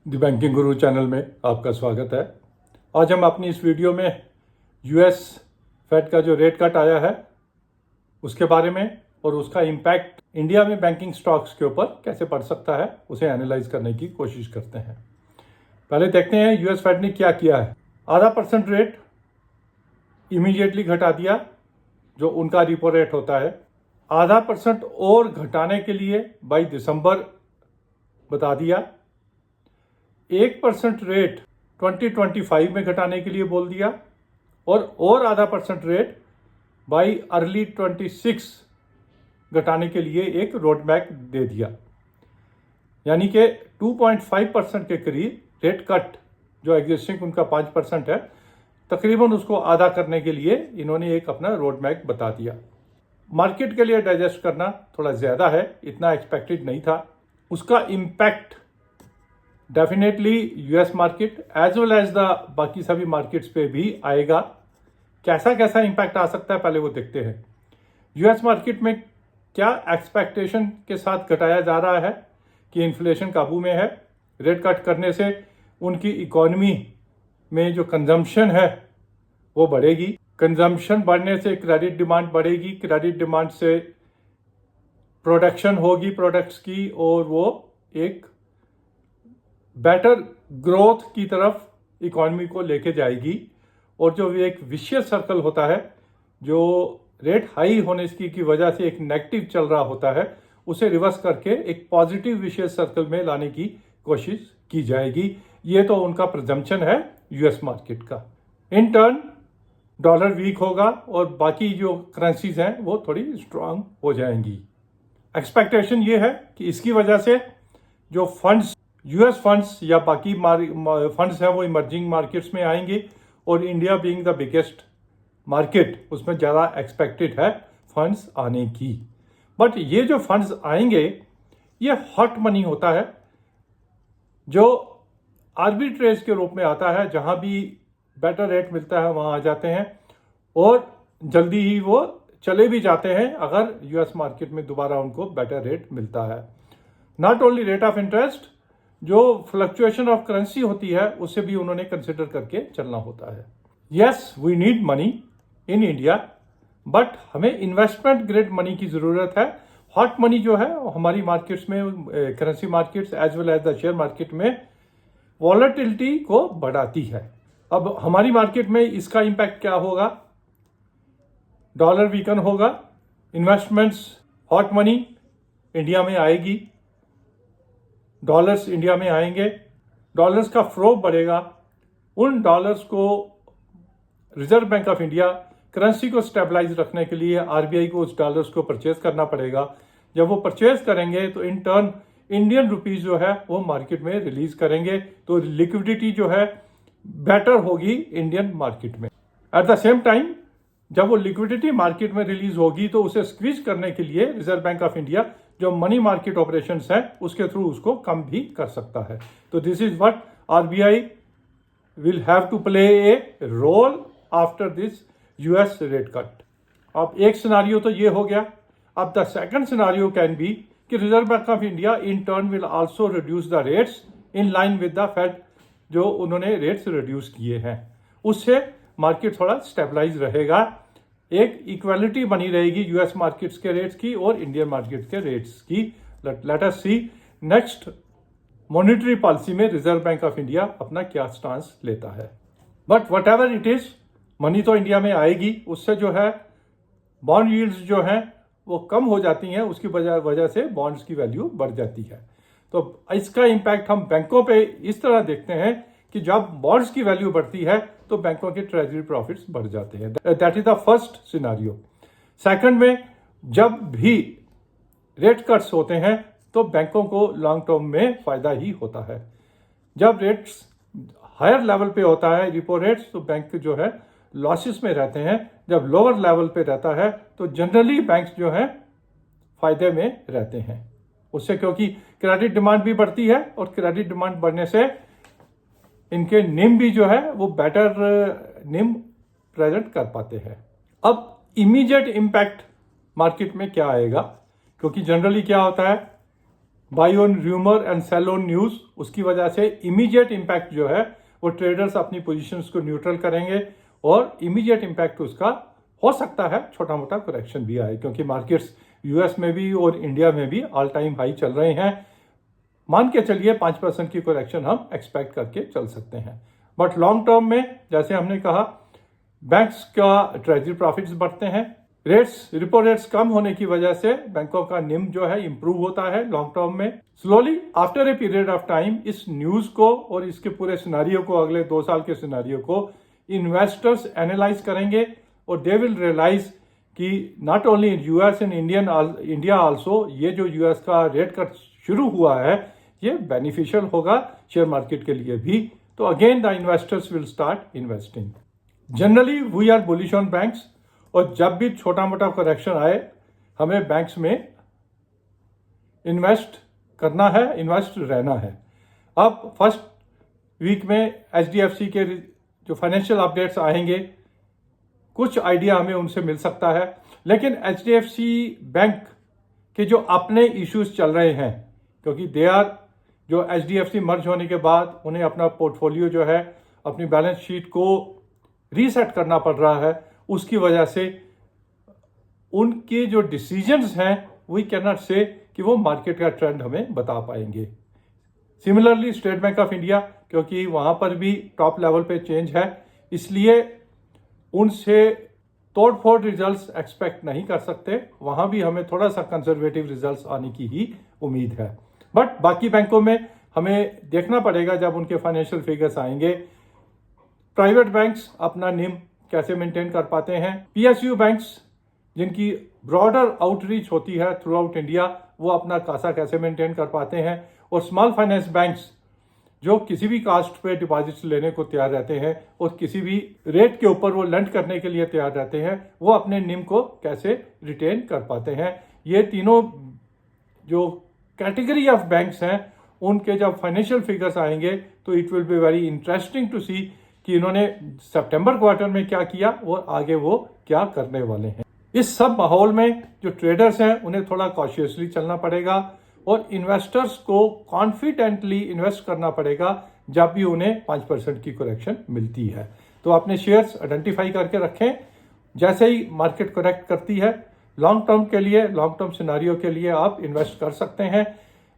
The banking Guru channel में आपका स्वागत है। आज हम अपनी इस वीडियो में यूएस फेड का जो रेट कट आया है उसके बारे में और उसका इम्पैक्ट इंडिया में बैंकिंग स्टॉक्स के ऊपर कैसे पड़ सकता है उसे एनालाइज करने की कोशिश करते हैं। पहले देखते हैं यूएस फेड ने क्या किया है। 0.5% रेट इमीडिएटली घटा दिया, जो उनका रिपो रेट होता है। 0.5% और घटाने के लिए बाई दिसंबर बता दिया। 1% रेट 2025 में घटाने के लिए बोल दिया और 0.5% रेट बाई अर्ली 26 घटाने के लिए एक रोड मैप दे दिया। यानी कि 2.5% के करीब रेट कट, जो एग्जिस्टिंग उनका 5% है, तकरीबन उसको आधा करने के लिए इन्होंने एक अपना रोड मैप बता दिया। मार्केट के लिए डाइजेस्ट करना थोड़ा ज़्यादा है, इतना एक्सपेक्टेड नहीं था। उसका impact definitely US market as well as the बाकी सभी मार्केट्स पे भी आएगा। कैसा कैसा इम्पैक्ट आ सकता है पहले वो देखते हैं। यूएस मार्केट में क्या एक्सपेक्टेशन के साथ घटाया जा रहा है कि इन्फ्लेशन काबू में है। रेट कट करने से उनकी इकोनॉमी में जो कंजम्पशन है वो बढ़ेगी। कंजम्पशन बढ़ने से क्रेडिट डिमांड बढ़ेगी, क्रेडिट डिमांड से प्रोडक्शन होगी प्रोडक्ट्स की और वो एक बेटर ग्रोथ की तरफ इकोनॉमी को लेके जाएगी। और जो एक विशियस सर्कल होता है, जो रेट हाई होने की वजह से एक नेगेटिव चल रहा होता है, उसे रिवर्स करके एक पॉजिटिव विशियस सर्कल में लाने की कोशिश की जाएगी। ये तो उनका प्रजम्पशन है यूएस मार्केट का। इन टर्न डॉलर वीक होगा और बाकी जो करेंसीज हैं वो थोड़ी स्ट्रांग हो जाएंगी। एक्सपेक्टेशन ये है कि इसकी वजह से जो फंड्स, यूएस फंड्स या बाकी फंड्स हैं, वो इमर्जिंग मार्केट्स में आएंगे और India being the biggest market, उसमें ज़्यादा एक्सपेक्टेड है फंड्स आने की। बट ये जो फंड्स आएंगे ये हॉट मनी होता है, जो आर्बिट्रेज के रूप में आता है। जहां भी बेटर रेट मिलता है वहां आ जाते हैं और जल्दी ही वो चले भी जाते हैं अगर यूएस मार्केट में दोबारा उनको बेटर रेट मिलता है। Not only rate of interest, जो फ्लक्चुएशन ऑफ करेंसी होती है उसे भी उन्होंने कंसिडर करके चलना होता है। Yes, we need money in India, but हमें इन्वेस्टमेंट ग्रेड मनी की जरूरत है। हॉट मनी जो है हमारी मार्केट्स में, currency markets as well as the share market में वॉलेटिलिटी को बढ़ाती है। अब हमारी मार्केट में इसका इम्पैक्ट क्या होगा? डॉलर वीकन होगा, इन्वेस्टमेंट्स, हॉट मनी इंडिया में आएगी, डॉलर्स इंडिया में आएंगे, डॉलर्स का फ्लो बढ़ेगा। उन डॉलर्स को reserve Bank of India currency को स्टेबलाइज रखने के लिए आरबीआई को उस डॉलर्स को परचेज करना पड़ेगा। जब वो परचेज करेंगे तो इन टर्न इंडियन रुपीज जो है वो मार्केट में रिलीज करेंगे, तो लिक्विडिटी जो है बेटर होगी इंडियन मार्केट में। एट द सेम टाइम जब वो लिक्विडिटी मार्केट में रिलीज होगी तो उसे स्क्वीज करने के लिए रिजर्व बैंक ऑफ इंडिया जो मनी मार्केट ऑपरेशंस है उसके थ्रू उसको कम भी कर सकता है। तो this is what RBI will have to play a role after this US rate cut. अब एक सिनारियो तो ये हो गया। अब the second scenario can be कि Reserve Bank of India in turn will also reduce the rates in line with the Fed, जो उन्होंने रेट्स रिड्यूस किए हैं। उससे मार्केट थोड़ा स्टेबलाइज रहेगा, एक इक्वालिटी बनी रहेगी यूएस मार्केट्स के रेट्स की और इंडियन मार्केट्स के रेट्स की। लेट अस सी नेक्स्ट मॉनेटरी पॉलिसी में रिजर्व बैंक ऑफ इंडिया अपना क्या स्टांस लेता है। But what ever it is, money तो इंडिया में आएगी। उससे जो है बॉन्ड यील्ड्स जो हैं वो कम हो जाती हैं, उसकी वजह से बॉन्ड्स की वैल्यू बढ़ जाती है। तो इसका इम्पैक्ट हम बैंकों पे इस तरह देखते हैं कि जब बॉन्ड्स की वैल्यू बढ़ती है तो बैंकों के ट्रेजरी प्रॉफिट्स बढ़ जाते हैं। That is the first scenario. Second में जब भी रेट कट्स होते हैं तो बैंकों को लॉन्ग टर्म में फायदा ही होता है। जब रेट्स हायर लेवल पे होता है रिपो रेट्स, तो बैंक जो है लॉसेस में रहते हैं। जब लोअर लेवल पे रहता है तो जनरली बैंक्स जो हैं फायदे में रहते हैं उससे, क्योंकि क्रेडिट डिमांड भी बढ़ती है और क्रेडिट डिमांड बढ़ने से इनके निम भी जो है वो बेटर निम प्रेजेंट कर पाते हैं। अब इमीडिएट इम्पैक्ट मार्केट में क्या आएगा, क्योंकि जनरली क्या होता है buy on rumour and sell on news, उसकी वजह से इमीडिएट इम्पैक्ट जो है वो ट्रेडर्स अपनी पोजीशंस को न्यूट्रल करेंगे और इमीडिएट इम्पैक्ट उसका हो सकता है छोटा मोटा करेक्शन भी आए, क्योंकि मार्केट्स यूएस में भी और इंडिया में भी ऑल टाइम हाई चल रहे हैं। मान के चलिए 5% की करेक्शन हम एक्सपेक्ट करके चल सकते हैं। बट लॉन्ग टर्म में जैसे हमने कहा, बैंक्स का ट्रेजरी प्रॉफिट्स बढ़ते हैं, रेट्स रिपो रेट्स कम होने की वजह से बैंकों का निम जो है इंप्रूव होता है लॉन्ग टर्म में। Slowly after a period of time इस न्यूज को और इसके पूरे सिनारियो को, अगले 2 साल के सिनारियो को इन्वेस्टर्स एनालाइज करेंगे और दे विल रियलाइज कि not only in US and India also, ये जो यूएस का रेट कट शुरू हुआ है ये बेनिफिशियल होगा शेयर मार्केट के लिए भी। तो again the investors will start investing. Generally we are bullish on banks, और जब भी छोटा मोटा करेक्शन आए हमें बैंक्स में इन्वेस्ट करना है, इन्वेस्ट रहना है। अब फर्स्ट वीक में एचडीएफसी के जो फाइनेंशियल अपडेट्स आएंगे, कुछ आइडिया हमें उनसे मिल सकता है, लेकिन एचडीएफसी बैंक के जो अपने इश्यूज चल रहे हैं, क्योंकि दे आर जो एचडीएफसी मर्ज होने के बाद उन्हें अपना पोर्टफोलियो जो है, अपनी बैलेंस शीट को रीसेट करना पड़ रहा है, उसकी वजह से उनके जो डिसीजंस हैं वी कैन नॉट से कि वो मार्केट का ट्रेंड हमें बता पाएंगे। Similarly state bank of India, क्योंकि वहां पर भी टॉप लेवल पे चेंज है, इसलिए उनसे तोड़फोड़ रिजल्ट्स एक्सपेक्ट नहीं कर सकते, वहां भी हमें थोड़ा सा कंजर्वेटिव रिजल्ट्स आने की ही उम्मीद है। बट बाकी बैंकों में हमें देखना पड़ेगा जब उनके फाइनेंशियल फिगर्स आएंगे। प्राइवेट बैंक्स अपना निम कैसे मेंटेन कर पाते हैं, पीएसयू बैंक्स जिनकी ब्रॉडर आउटरीच होती है थ्रू आउट इंडिया, वो अपना कासा कैसे मेंटेन कर पाते हैं, और स्मॉल फाइनेंस बैंक्स जो किसी भी कास्ट पे डिपॉजिट्स लेने को तैयार रहते हैं और किसी भी रेट के ऊपर वो लेंड करने के लिए तैयार रहते हैं, वो अपने निम को कैसे रिटेन कर पाते हैं। ये तीनों जो कैटेगरी ऑफ बैंक्स हैं उनके जब फाइनेंशियल फिगर्स आएंगे तो it will be very interesting to see कि इन्होंने सितंबर क्वार्टर में क्या किया और आगे वो क्या करने वाले हैं। इस सब माहौल में जो ट्रेडर्स हैं उन्हें थोड़ा कॉशियसली चलना पड़ेगा और इन्वेस्टर्स को कॉन्फिडेंटली इन्वेस्ट करना पड़ेगा जब भी उन्हें 5% की करेक्शन मिलती है। तो अपने शेयर्स आइडेंटिफाई करके रखें, जैसे ही मार्केट करेक्ट करती है लॉन्ग टर्म के लिए, लॉन्ग टर्म सिनारियो के लिए आप इन्वेस्ट कर सकते हैं।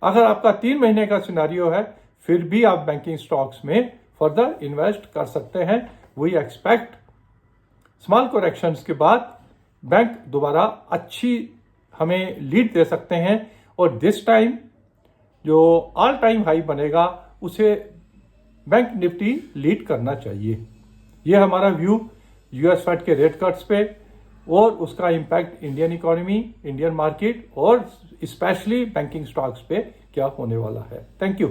अगर आपका 3 महीने का सिनारियो है फिर भी आप बैंकिंग स्टॉक्स में फर्दर इन्वेस्ट कर सकते हैं। वी एक्सपेक्ट स्मॉल करेक्शंस के बाद बैंक दोबारा अच्छी हमें लीड दे सकते हैं और दिस टाइम जो ऑल टाइम हाई बनेगा उसे बैंक निफ्टी लीड करना चाहिए। ये हमारा व्यू यूएस फेड के रेट कट्स पे और उसका impact Indian economy, Indian market और स्पेशली बैंकिंग स्टॉक्स पे क्या होने वाला है। Thank you.